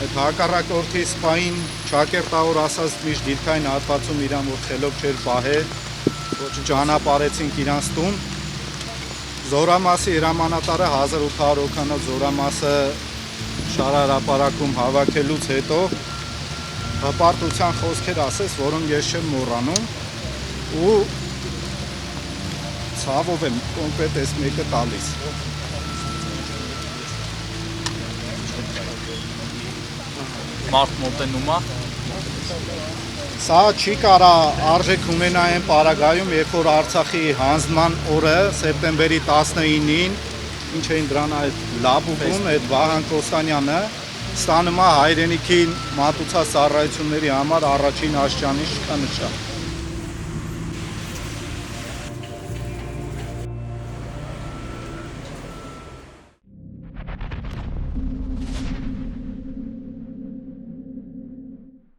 Այդ հակառակորդի սպային ճակերտավոր ասած միշտ դիրքային հատվածում իրան որ խելոք չէր պահել, ոչ ճանապարհեցինք իրանց տուն։ Զորամասի հրամանատարը 1800 հոգանոց զորամասը շարարապարակում հավաքելուց հետո հպարտության խոսքեր ասեց, որոնք ես չեմ մոռանում ու ցավով եմ կոնկրետ այս մեկը տալիս։ Մարդ մոտենում է։ Սա չի կարա արժեք ունենա այն պարագայում, երբ որ Արցախի հանձնման օրը սեպտեմբերի 19-ին ինչ էին դրան այդ լաբուկում, այդ Վահան Կոստանյանը ստանում է հայրենիքին մատուցած ծառայությունների համար առաջին աշճանի շքանշան։